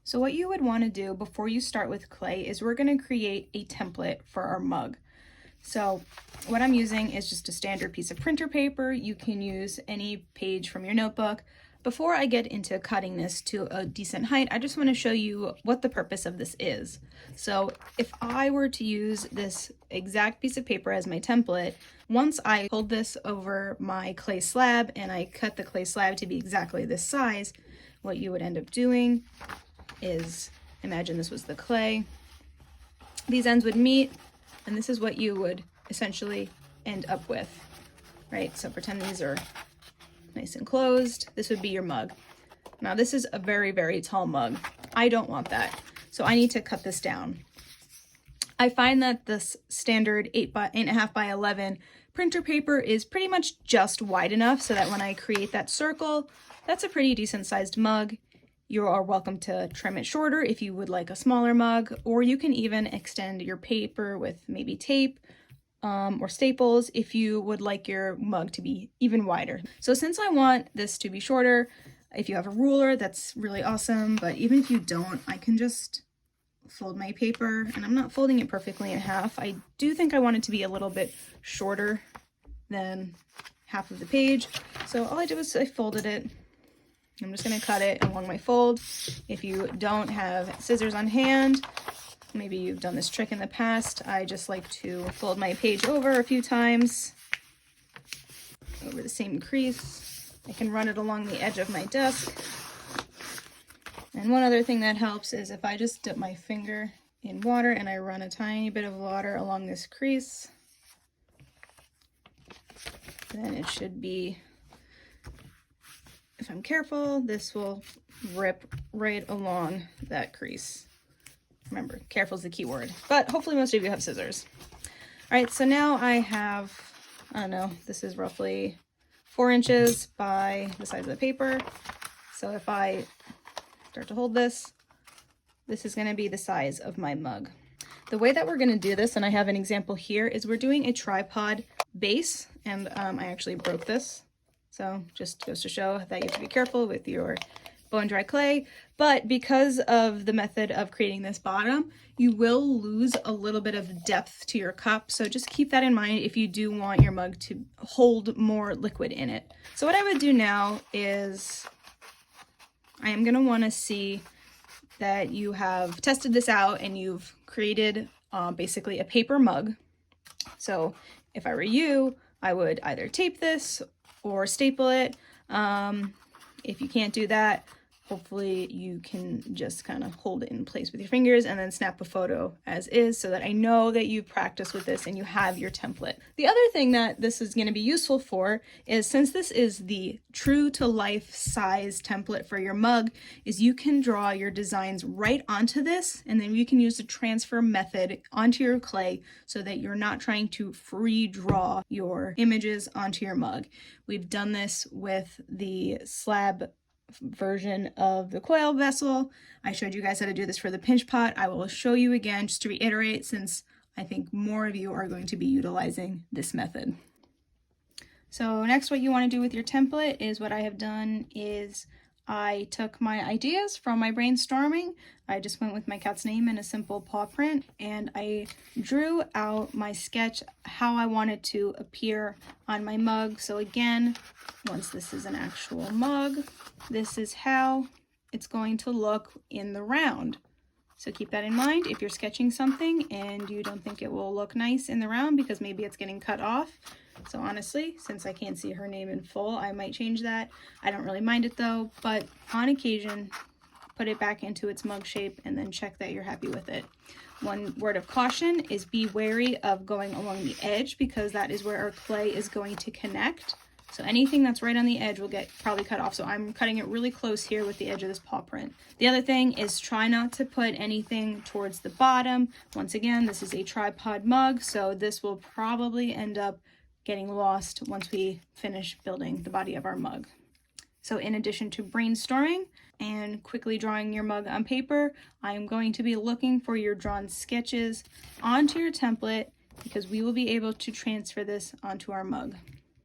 So what you would want to do before you start with clay is we're going to create a template for our mug. So what I'm using is just a standard piece of printer paper. You can use any page from your notebook. Before I get into cutting this to a decent height, I just want to show you what the purpose of this is. So if I were to use this exact piece of paper as my template, once I hold this over my clay slab and I cut the clay slab to be exactly this size, what you would end up doing is, imagine this was the clay, these ends would meet, and this is what you would essentially end up with, right? So pretend these are nice and closed. This would be your mug. Now this is a very, very tall mug. I don't want that, so I need to cut this down. I find that this standard 8.5 by 11 printer paper is pretty much just wide enough so that when I create that circle, that's a pretty decent sized mug. You are welcome to trim it shorter if you would like a smaller mug, or you can even extend your paper with maybe tape or staples if you would like your mug to be even wider. So since I want this to be shorter, if you have a ruler, that's really awesome, but even if you don't, I can just fold my paper, and I'm not folding it perfectly in half. I do think I want it to be a little bit shorter than half of the page. So all I did was I folded it. I'm just going to cut it along my fold. If you don't have scissors on hand, maybe you've done this trick in the past, I just like to fold my page over a few times over the same crease. I can run it along the edge of my desk. And one other thing that helps is if I just dip my finger in water and I run a tiny bit of water along this crease, then it should be, if I'm careful, this will rip right along that crease. Remember, careful is the key word, but hopefully most of you have scissors. All right, so now I have, I don't know, this is roughly 4 inches by the size of the paper. So if I start to hold this, this is gonna be the size of my mug. The way that we're gonna do this, and I have an example here, is we're doing a tripod base, and I actually broke this. So just goes to show that you have to be careful with your bone dry clay. But because of the method of creating this bottom, you will lose a little bit of depth to your cup. So just keep that in mind if you do want your mug to hold more liquid in it. So what I would do now is I am going to want to see that you have tested this out and you've created basically a paper mug. So if I were you, I would either tape this or staple it. If you can't do that, hopefully you can just kind of hold it in place with your fingers and then snap a photo as is so that I know that you've practiced with this and you have your template. The other thing that this is going to be useful for is, since this is the true to life size template for your mug, is you can draw your designs right onto this, and then you can use the transfer method onto your clay so that you're not trying to free draw your images onto your mug. We've done this with the slab version of the coil vessel. I showed you guys how to do this for the pinch pot. I will show you again just to reiterate, since I think more of you are going to be utilizing this method. So next, what you want to do with your template is, what I have done is I took my ideas from my brainstorming. I just went with my cat's name and a simple paw print, and I drew out my sketch how I wanted to appear on my mug. So again, once this is an actual mug, this is how it's going to look in the round. So keep that in mind if you're sketching something and you don't think it will look nice in the round because maybe it's getting cut off. So honestly, since I can't see her name in full, I might change that. I don't really mind it though, but on occasion, put it back into its mug shape and then check that you're happy with it. One word of caution is be wary of going along the edge, because that is where our clay is going to connect. So anything that's right on the edge will get probably cut off. So I'm cutting it really close here with the edge of this paw print. The other thing is, try not to put anything towards the bottom. Once again, this is a tripod mug, so this will probably end up getting lost once we finish building the body of our mug. So in addition to brainstorming and quickly drawing your mug on paper, I am going to be looking for your drawn sketches onto your template, because we will be able to transfer this onto our mug.